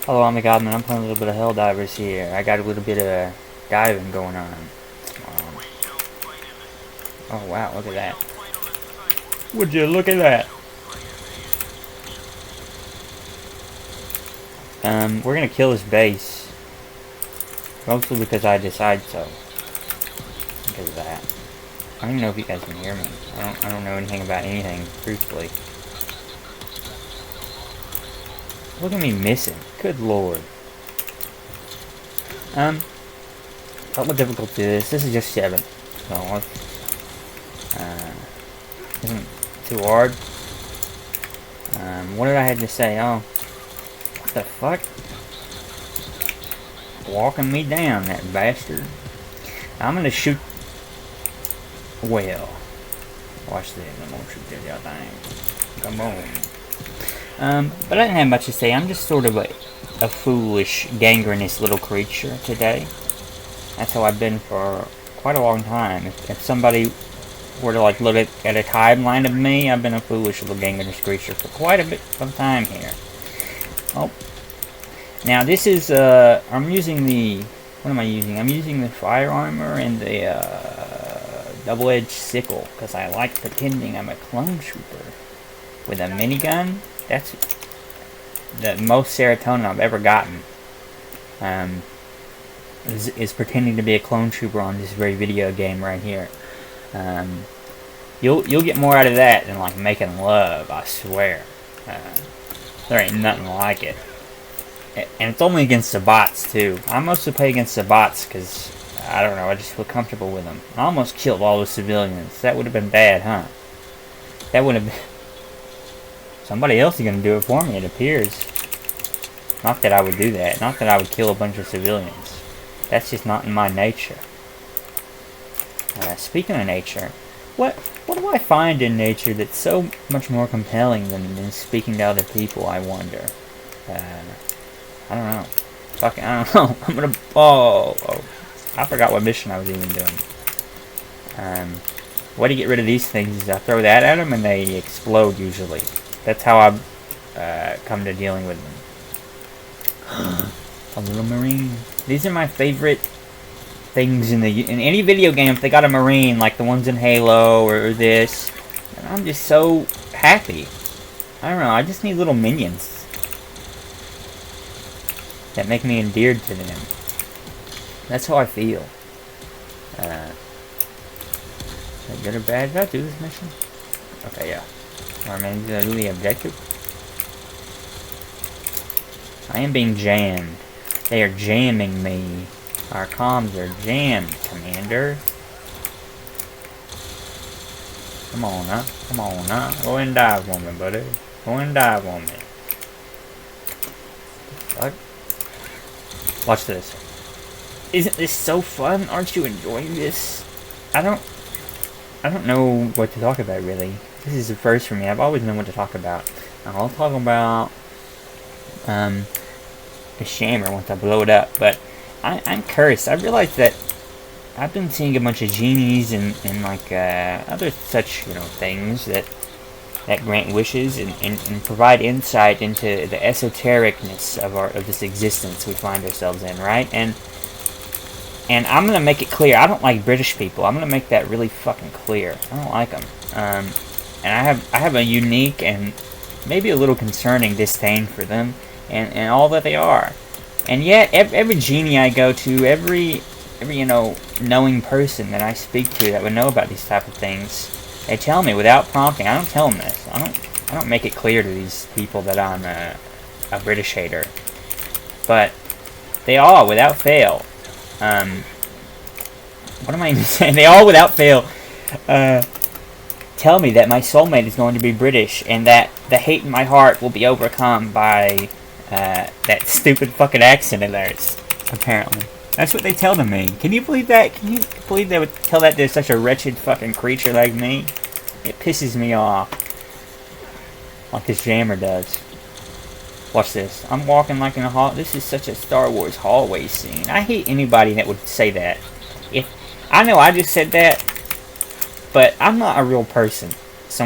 Hello, I'm the Godman. I'm playing a little bit of Helldivers here. I got a little bit of diving going on. Oh wow, look at that. Would you look at that? We're gonna kill this base. Mostly because I decide so. Because of that. I don't even know if you guys can hear me. I don't know anything about anything, truthfully. Look at me missing. Good lord. What difficulty is this? This is just 7. So, isn't too hard. What did I have to say? Oh, what the fuck? Walking me down, that bastard. I'm gonna shoot. Well, watch this. I'm gonna shoot this other thing. Come on. But I didn't have much to say. I'm just sort of a foolish, gangrenous little creature today. That's how I've been for quite a long time. If somebody were to like look at a timeline of me, I've been a foolish little gangrenous creature for quite a bit of time here. Oh, now this is I'm using the, what am I using? I'm using the fire armor and the double-edged sickle because I like pretending I'm a clone trooper with a minigun. That's the most serotonin I've ever gotten. Is pretending to be a clone trooper on this very video game right here. You'll get more out of that than like making love, I swear. There ain't nothing like it. And it's only against the bots too. I mostly play against the bots because I don't know, I just feel comfortable with them. I almost killed all the civilians. That would have been bad, huh? That would have been... Somebody else is gonna do it for me, it appears. Not that I would do that. Not that I would kill a bunch of civilians. That's just not in my nature. Speaking of nature, what do I find in nature that's so much more compelling than speaking to other people, I wonder? I don't know. Fucking, I don't know. I'm gonna... Oh, I forgot what mission I was even doing. Way to get rid of these things is I throw that at them and they explode usually. That's how I've come to dealing with them. A little marine. These are my favorite things in any video game. If they got a marine, like the ones in Halo or this, and I'm just so happy. I don't know. I just need little minions that make me endeared to them. That's how I feel. Is that good or bad? Did I do this mission? Okay, yeah. Or maybe did I do the objective? I am being jammed. They are jamming me. Our comms are jammed, Commander. Come on now. Come on now. Go and dive on me, buddy. Go and dive on me. What? Watch this. Isn't this so fun? Aren't you enjoying this? I don't know what to talk about, really. This is the first for me. I've always known what to talk about. I'll talk about the Shammer once I blow it up, but I'm cursed. I realized that I've been seeing a bunch of genies and like other such things that grant wishes and provide insight into the esotericness of this existence we find ourselves in, right? And I'm gonna make it clear, I don't like British people. I'm gonna make that really fucking clear. I don't like them. And I have a unique and maybe a little concerning disdain for them and all that they are. And yet, every genie I go to, every knowing person that I speak to that would know about these type of things, they tell me without prompting. I don't tell them this. I don't make it clear to these people that I'm a British hater. But they all, without fail, what am I even saying? They all, without fail, tell me that my soulmate is going to be British and that the hate in my heart will be overcome by that stupid fucking accent of theirs, apparently. That's what they tell to me. Can you believe that? Can you believe they would tell that to such a wretched fucking creature like me? It pisses me off. Like this jammer does. Watch this. I'm walking like in a hall. This is such a Star Wars hallway scene. I hate anybody that would say that. I know I just said that, but I'm not a real person. So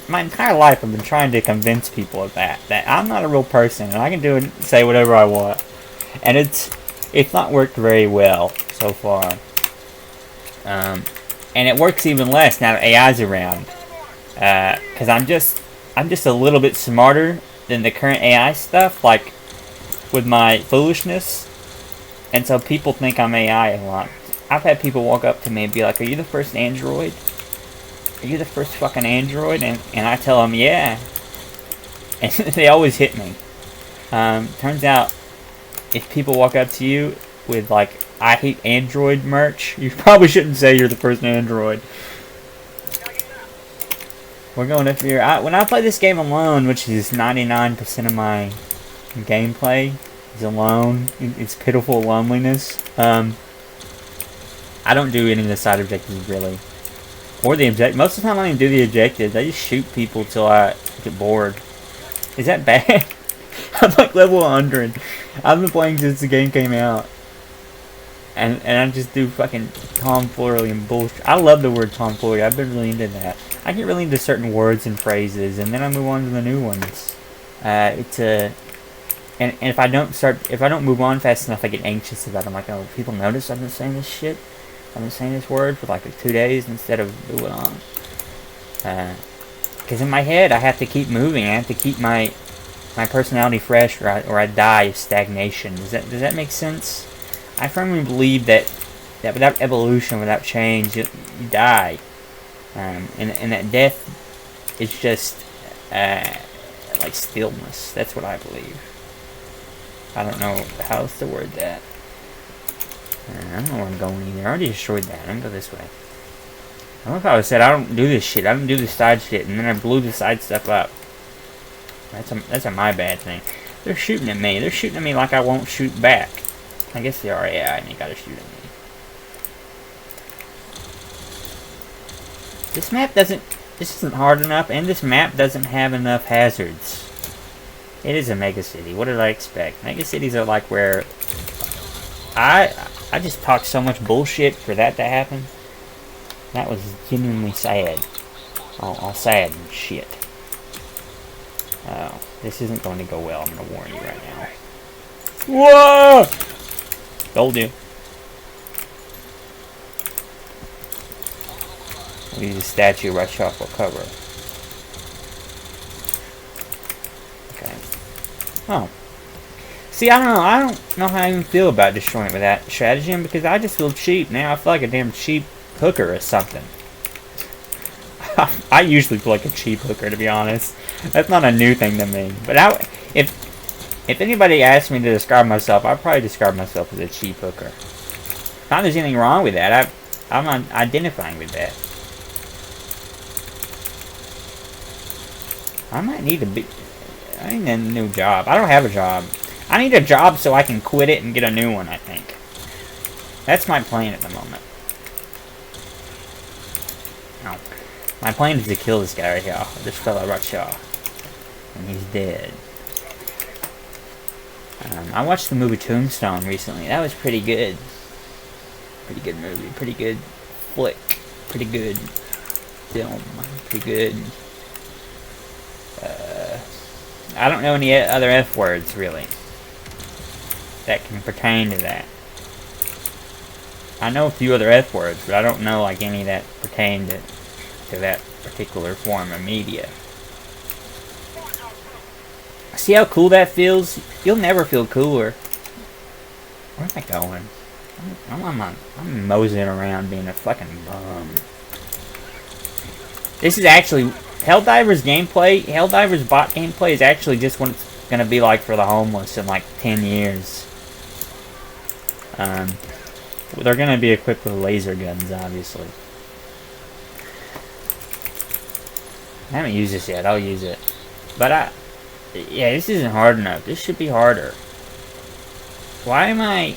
my entire life I've been trying to convince people of that I'm not a real person and I can do and say whatever I want, and it's not worked very well so far. And it works even less now that AI's around, because I'm just a little bit smarter than the current AI stuff, like with my foolishness, and so people think I'm AI a lot. I've had people walk up to me and be like, "Are you the first android? Are you the first fucking android?" And I tell them, "Yeah," and they always hit me. Turns out, if people walk up to you with like "I hate Android" merch, you probably shouldn't say you're the first android. We're going up here. When I play this game alone, which is 99% of my gameplay is alone, it's pitiful loneliness. I don't do any of the side objectives really, or the object. Most of the time, I don't even do the objectives. I just shoot people till I get bored. Is that bad? I'm like level 100. I've been playing since the game came out. And I just do fucking tomfoolery and bullshit. I love the word tomfoolery. I've been really into that. I get really into certain words and phrases, and then I move on to the new ones. And if I don't move on fast enough, I get anxious about it. I'm like, oh, people notice I've been saying this shit. I've been saying this word for like 2 days instead of moving on. Because in my head, I have to keep moving. I have to keep my personality fresh, or I die of stagnation. Does that make sense? I firmly believe that without evolution, without change, you die. And that death is just like stillness. That's what I believe. I don't know how else to word that. I don't know where I'm going either. I already destroyed that. I'm going to go this way. I don't know if I said I don't do this shit. I don't do the side shit, and then I blew the side stuff up. That's a my bad thing. They're shooting at me. They're shooting at me like I won't shoot back. I guess they are AI and they gotta shoot at me. This isn't hard enough, and this map doesn't have enough hazards. It is a mega city. What did I expect? Mega cities are like where I just talked so much bullshit for that to happen. That was genuinely sad. All sad and shit. Oh, this isn't going to go well. I'm going to warn you right now. Whoa! Told you. We'll use a statue rush off for cover. Okay. Oh. See, I don't know how I even feel about destroying it with that stratagem, because I just feel cheap. Now I feel like a damn cheap hooker or something. I usually feel like a cheap hooker, to be honest. That's not a new thing to me. But if anybody asked me to describe myself, I'd probably describe myself as a cheap hooker. Not that there's anything wrong with that. I'm not identifying with that. I need a new job. I don't have a job. I need a job so I can quit it and get a new one, I think. That's my plan at the moment. No. My plan is to kill this guy right here. This fella right here. And he's dead. I watched the movie Tombstone recently. That was pretty good. Pretty good movie. Pretty good flick. Pretty good film. Pretty good. I don't know any other F words, really, that can pertain to that. I know a few other F words, but I don't know like any that pertain to that particular form of media. See how cool that feels? You'll never feel cooler. Where am I going? I'm moseying around being a fucking bum. This is actually Helldiver's gameplay. Helldiver's bot gameplay is actually just what it's gonna be like for the homeless in like 10 years. They're gonna be equipped with laser guns, obviously. I haven't used this yet. I'll use it. But yeah, this isn't hard enough. This should be harder. Why am I...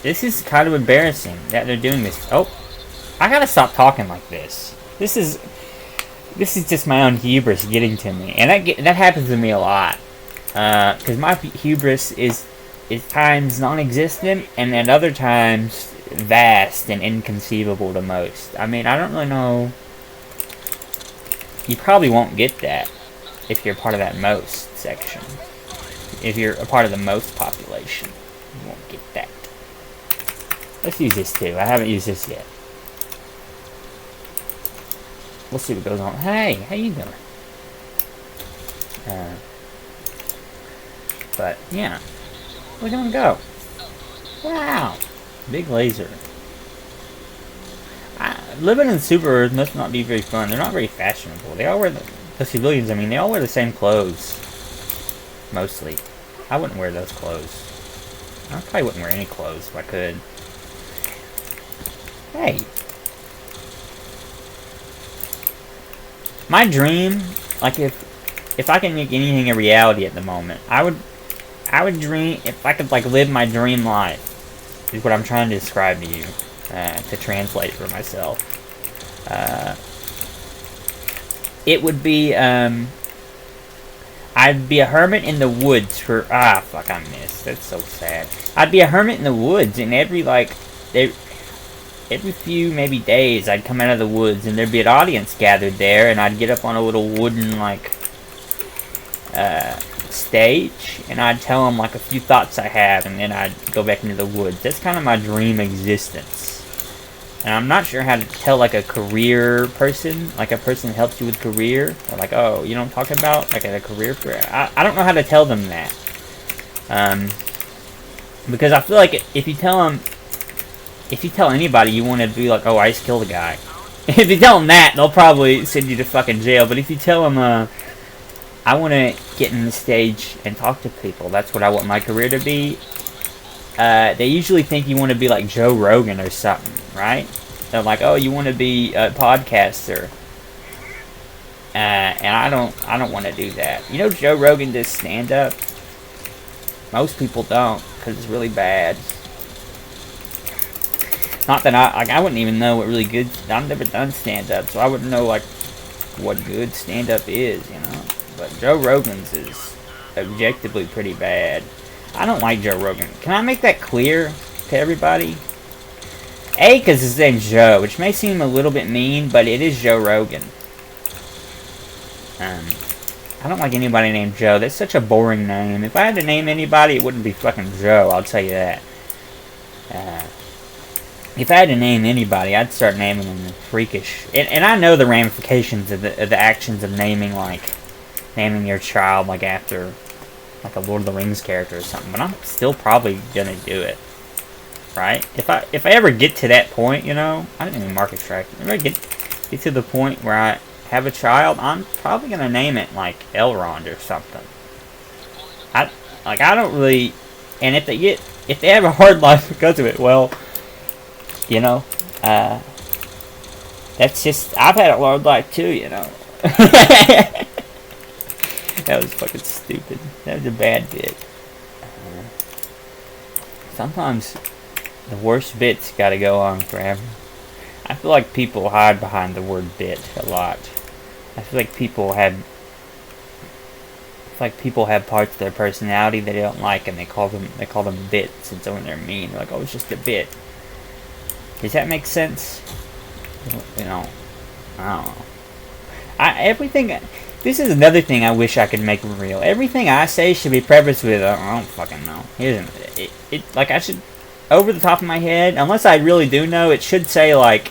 This is kind of embarrassing that they're doing this. Oh, I gotta stop talking like this. This is just my own hubris getting to me, and that happens to me a lot. Because my hubris is times non-existent, and at other times vast and inconceivable to most. I mean, I don't really know you probably won't get that if you're part of that most section. If you're a part of the most population, you won't get that. Let's use this too. I haven't used this yet. We'll see what goes on. Hey, how you doing? But yeah, we're gonna go. Wow, big laser. Living in Super Earth must not be very fun. They're not very fashionable. They all wear the civilians. I mean, they all wear the same clothes. Mostly, I wouldn't wear those clothes. I probably wouldn't wear any clothes if I could. Hey, my dream, like if I can make anything a reality at the moment, I would dream if I could like live my dream life. Is what I'm trying to describe to you, to translate for myself. It would be I'd be a hermit in the woods for fuck, I missed. That's so sad. I'd be a hermit in the woods, and every few maybe days I'd come out of the woods and there'd be an audience gathered there, and I'd get up on a little wooden like stage, and I'd tell them like a few thoughts I have, and then I'd go back into the woods. That's kind of my dream existence. And I'm not sure how to tell like a career person, like a person that helps you with career, or like, oh, you know what I'm talking about, like a career. I don't know how to tell them that, because I feel like if you tell anybody you want to be like, oh, I just killed a guy, if you tell them that, they'll probably send you to fucking jail. But if you tell them, I want to get in the stage and talk to people, that's what I want my career to be, they usually think you want to be like Joe Rogan or something, right? They're like, oh, you want to be a podcaster, and I don't want to do that. You know, Joe Rogan does stand up. Most people don't, because it's really bad. Not that I wouldn't even know what really good. I've never done stand up, so I wouldn't know like what good stand up is, you know. But Joe Rogan's is objectively pretty bad. I don't like Joe Rogan. Can I make that clear to everybody? A, because his name's Joe, which may seem a little bit mean, but it is Joe Rogan. I don't like anybody named Joe. That's such a boring name. If I had to name anybody, it wouldn't be fucking Joe, I'll tell you that. If I had to name anybody, I'd start naming them freakish. And I know the ramifications of the actions of naming your child like after like a Lord of the Rings character or something, but I'm still probably gonna do it, right? If I ever get to that point, you know, I didn't even mark extract. If I get to the point where I have a child, I'm probably gonna name it like Elrond or something. I don't really, and if they have a hard life because of it, well, you know, that's just, I've had a hard life too, you know. That was fucking stupid. That was a bad bit. Sometimes the worst bits gotta go on forever. I feel like people hide behind the word bit a lot. I feel like people have parts of their personality that they don't like, and they call them bits, and so when they're mean, they're like, oh, it's just a bit. Does that make sense? You know, I don't know. This is another thing I wish I could make real. Everything I say should be prefaced with, I don't fucking know. Like, I should, over the top of my head, unless I really do know, it should say, like,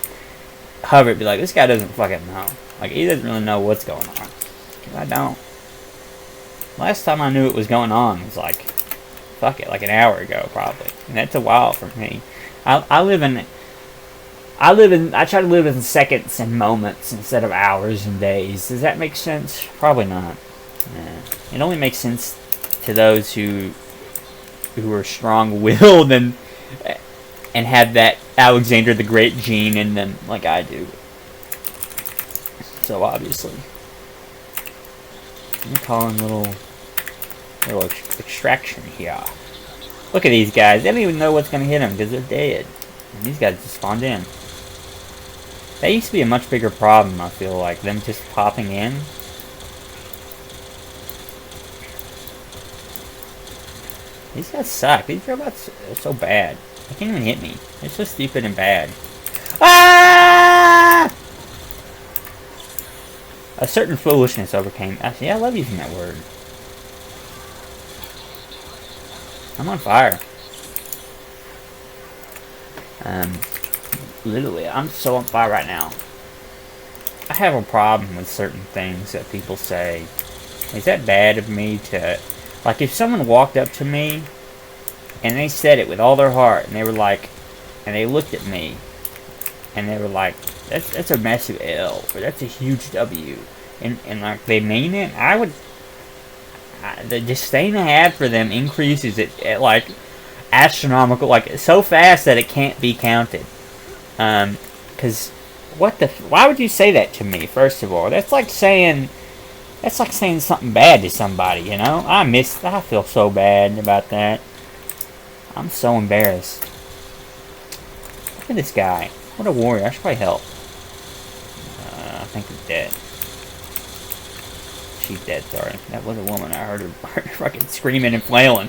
hover it, be like, this guy doesn't fucking know. Like, he doesn't really know what's going on. 'Cause I don't. Last time I knew what was going on was, like, fuck it, like an hour ago, probably. And that's a while for me. I try to live in seconds and moments instead of hours and days. Does that make sense? Probably not. It only makes sense to those who are strong-willed and have that Alexander the Great gene in them, like I do. So obviously, I'm calling little extraction here. Look at these guys. They don't even know what's gonna hit them because they're dead. And these guys just spawned in. That used to be a much bigger problem, I feel like, them just popping in. These guys suck. These robots are so bad. They can't even hit me. They're so stupid and bad. Ah! A certain foolishness overcame. Actually, I love using that word. I'm on fire. Literally, I'm so on fire right now. I have a problem with certain things that people say. Is that bad of me to... Like, if someone walked up to me, and they said it with all their heart, and they were like... And they looked at me, and they were like, that's a massive L, or that's a huge W. And like, they mean it, I would... the disdain I have for them increases at like, astronomical, like, so fast that it can't be counted. Because, why would you say that to me, first of all? That's like saying something bad to somebody, you know? I feel so bad about that. I'm so embarrassed. Look at this guy. What a warrior. I should probably help. I think he's dead. She's dead, sorry. That was a woman. I heard her fucking screaming and flailing.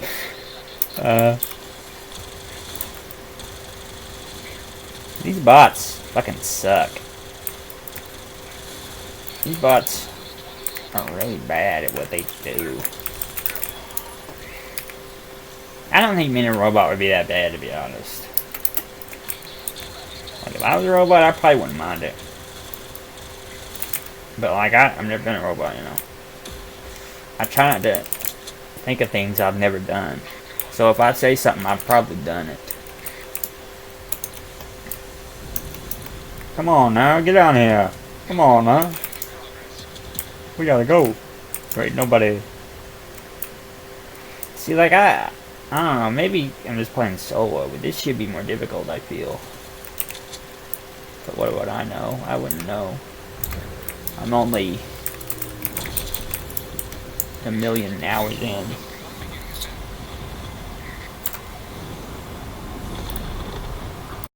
These bots fucking suck. These bots are really bad at what they do. I don't think being a robot would be that bad, to be honest. Like, if I was a robot, I probably wouldn't mind it. But, like, I've never been a robot, you know. I try not to think of things I've never done. So if I say something, I've probably done it. Come on now, get down here. Come on now. We gotta go. Wait, nobody. See, like, I don't know, maybe I'm just playing solo, but this should be more difficult, I feel. But what would I know? I wouldn't know. I'm only a million hours in.